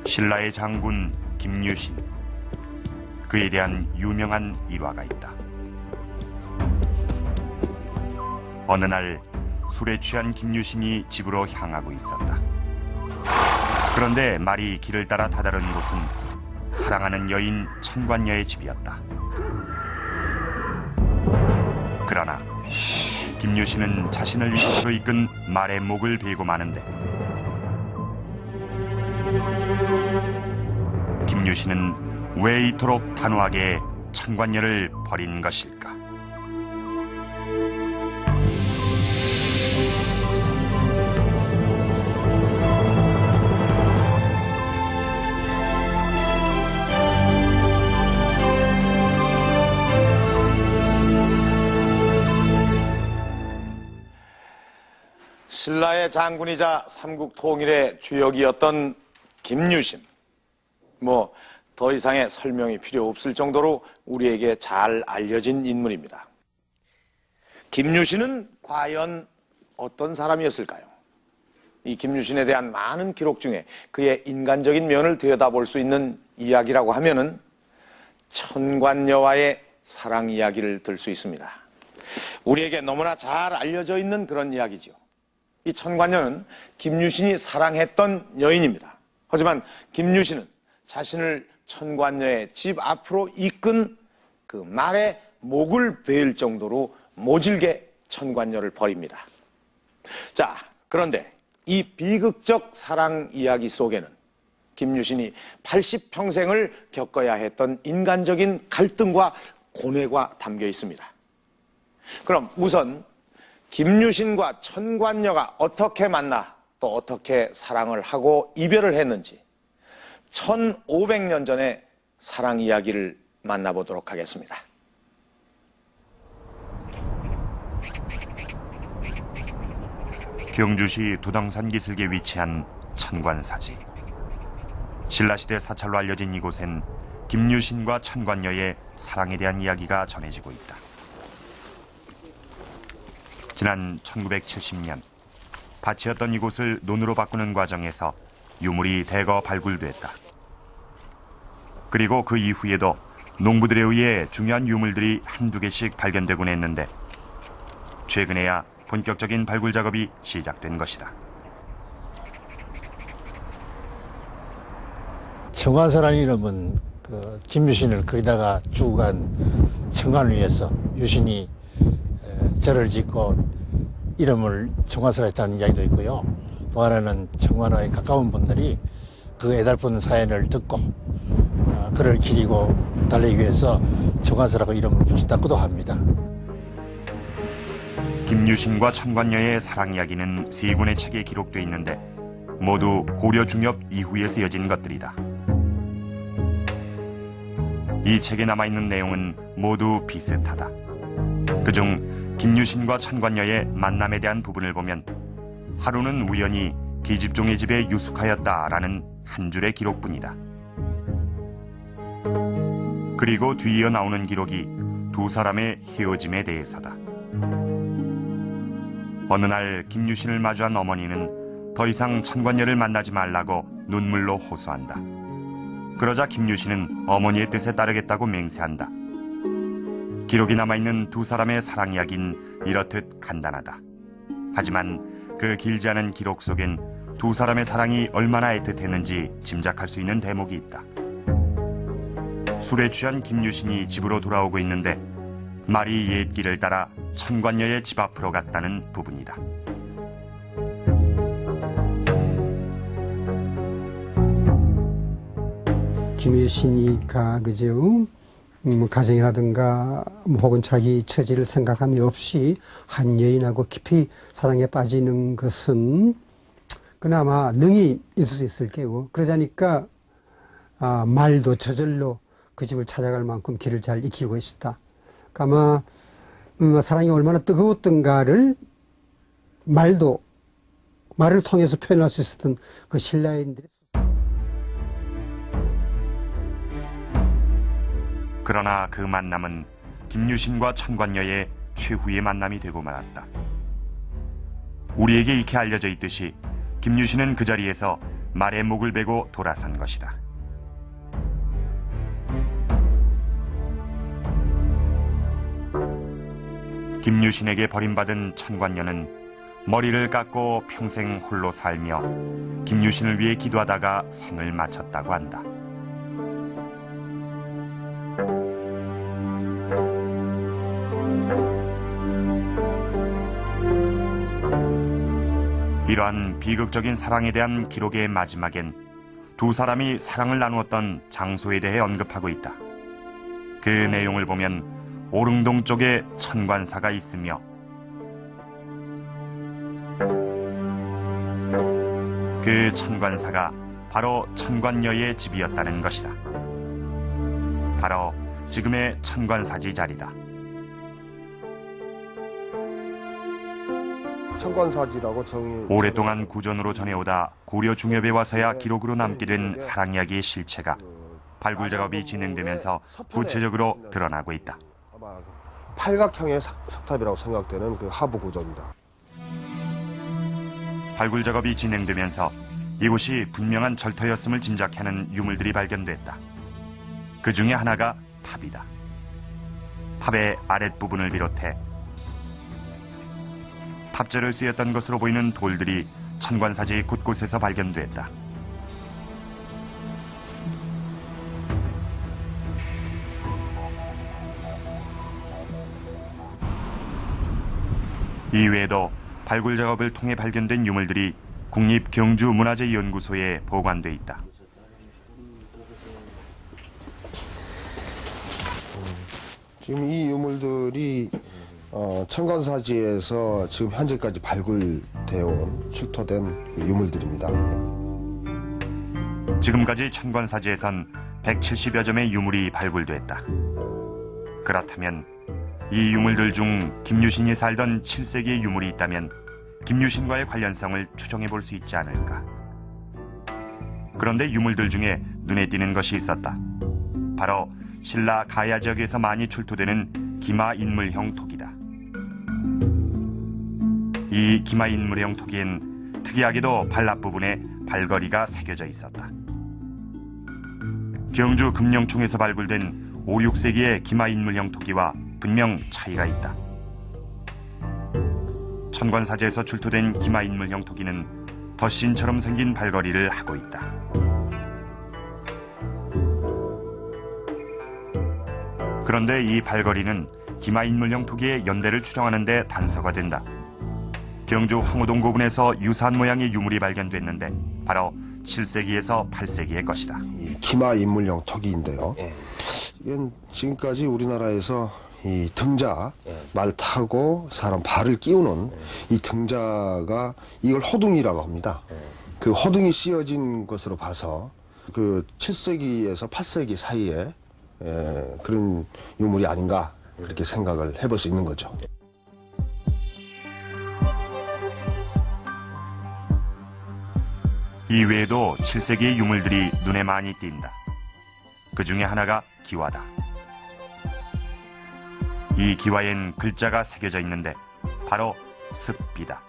신라의 장군 김유신. 그에 대한 유명한 일화가 있다. 어느 날 술에 취한 김유신이 집으로 향하고 있었다. 그런데 말이 길을 따라 다다른 곳은 사랑하는 여인 천관녀의 집이었다. 그러나 김유신은 자신을 이곳으로 이끈 말의 목을 베고 마는데 김유신은 왜 이토록 단호하게 천관녀를 버린 것일까? 신라의 장군이자 삼국 통일의 주역이었던 김유신. 더 이상의 설명이 필요 없을 정도로 우리에게 잘 알려진 인물입니다. 김유신은 과연 어떤 사람이었을까요? 이 김유신에 대한 많은 기록 중에 그의 인간적인 면을 들여다볼 수 있는 이야기라고 하면은 천관녀와의 사랑 이야기를 들 수 있습니다. 우리에게 너무나 잘 알려져 있는 그런 이야기죠. 이 천관녀는 김유신이 사랑했던 여인입니다. 하지만 김유신은 자신을 천관녀의 집 앞으로 이끈 그 말의 목을 베일 정도로 모질게 천관녀를 버립니다. 자, 그런데 이 비극적 사랑 이야기 속에는 김유신이 80평생을 겪어야 했던 인간적인 갈등과 고뇌가 담겨 있습니다. 그럼 우선 김유신과 천관녀가 어떻게 만나 또 어떻게 사랑을 하고 이별을 했는지 1500년 전의 사랑 이야기를 만나보도록 하겠습니다. 경주시 도당산 기슭에 위치한 천관사지. 신라시대 사찰로 알려진 이곳엔 김유신과 천관녀의 사랑에 대한 이야기가 전해지고 있다. 지난 1970년 밭이었던 이곳을 논으로 바꾸는 과정에서 유물이 대거 발굴됐다. 그리고 그 이후에도 농부들에 의해 중요한 유물들이 한두 개씩 발견되곤 했는데 최근에야 본격적인 발굴 작업이 시작된 것이다. 청관사라는 이름은 김유신을 거기다가 주고 간 청관을 위해서 유신이 절을 짓고 이름을 청관사라 했다는 이야기도 있고요. 또 하나는 청관호에 가까운 분들이 그 애달픈 사연을 듣고 그를 기리고 달리기 위해서 청관사라고 이름을 붙였다고도 합니다. 김유신과 천관녀의 사랑 이야기는 3권의 책에 기록돼 있는데 모두 고려 중엽 이후에 쓰여진 것들이다. 이 책에 남아있는 내용은 모두 비슷하다. 그중 김유신과 천관녀의 만남에 대한 부분을 보면 하루는 우연히 계집종의 집에 유숙하였다라는 한 줄의 기록뿐이다. 그리고 뒤이어 나오는 기록이 두 사람의 헤어짐에 대해서다. 어느 날 김유신을 마주한 어머니는 더 이상 천관녀를 만나지 말라고 눈물로 호소한다. 그러자 김유신은 어머니의 뜻에 따르겠다고 맹세한다. 기록이 남아있는 두 사람의 사랑 이야기는 이렇듯 간단하다. 하지만 그 길지 않은 기록 속엔 두 사람의 사랑이 얼마나 애틋했는지 짐작할 수 있는 대목이 있다. 술에 취한 김유신이 집으로 돌아오고 있는데 말이 옛길을 따라 천관녀의 집 앞으로 갔다는 부분이다. 김유신이 가정이라든가 혹은 자기 처지를 생각함이 없이 한 여인하고 깊이 사랑에 빠지는 것은 그나마 능히 있을 수 있을 게요. 그러자니까 말도 저절로 그 집을 찾아갈 만큼 길을 잘 익히고 있었다. 아마 사랑이 얼마나 뜨거웠던가를 말을 통해서 표현할 수 있었던 그 신라인들의 그러나 그 만남은 김유신과 천관녀의 최후의 만남이 되고 말았다. 우리에게 익히 알려져 있듯이 김유신은 그 자리에서 말의 목을 베고 돌아선 것이다. 김유신에게 버림받은 천관녀는 머리를 깎고 평생 홀로 살며 김유신을 위해 기도하다가 생을 마쳤다고 한다. 이러한 비극적인 사랑에 대한 기록의 마지막엔 두 사람이 사랑을 나누었던 장소에 대해 언급하고 있다. 그 내용을 보면 오릉동 쪽에 천관사가 있으며 그 천관사가 바로 천관녀의 집이었다는 것이다. 바로 지금의 천관사지 자리다. 천관사지라고 정의. 오랫동안 구전으로 전해오다 고려 중엽에 와서야 기록으로 남게 된 사랑 이야기의 실체가 발굴 작업이 진행되면서 구체적으로 드러나고 있다. 아마 팔각형의 석탑이라고 생각되는 그 하부 구조입니다. 발굴 작업이 진행되면서 이곳이 분명한 절터였음을 짐작하는 유물들이 발견됐다. 그 중에 하나가 탑이다. 탑의 아랫부분을 비롯해 탑재를 쓰였던 것으로 보이는 돌들이 천관사지 곳곳에서 발견됐다. 이외에도 발굴 작업을 통해 발견된 유물들이 국립경주문화재연구소에 보관돼 있다. 지금 이 유물들이 천관사지에서 지금 현재까지 발굴되어 온 출토된 그 유물들입니다. 지금까지 천관사지에선 170여 점의 유물이 발굴됐다. 그렇다면 이 유물들 중 김유신이 살던 7세기의 유물이 있다면 김유신과의 관련성을 추정해 볼 수 있지 않을까. 그런데 유물들 중에 눈에 띄는 것이 있었다. 바로 신라 가야 지역에서 많이 출토되는 기마 인물형 토기다. 이 기마 인물형 토기엔 특이하게도 발 앞부분에 발걸이가 새겨져 있었다. 경주 금령총에서 발굴된 5, 6세기의 기마 인물형 토기와 분명 차이가 있다. 천관사지에서 출토된 기마 인물형 토기는 덧신처럼 생긴 발걸이를 하고 있다. 그런데 이 발걸이는 기마 인물형 토기의 연대를 추정하는 데 단서가 된다. 경주 황우동 고분에서 유사한 모양의 유물이 발견됐는데 바로 7세기에서 8세기의 것이다. 이 기마 인물형 토기인데요. 이건 지금까지 우리나라에서 이 등자, 말 타고 사람 발을 끼우는 이 등자가 이걸 호둥이라고 합니다. 그 호둥이 씌어진 것으로 봐서 그 7세기에서 8세기 사이에 그런 유물이 아닌가 그렇게 생각을 해볼 수 있는 거죠. 이외에도 7세기의 유물들이 눈에 많이 띈다. 그 중에 하나가 기와다. 이 기와엔 글자가 새겨져 있는데 바로 습비다.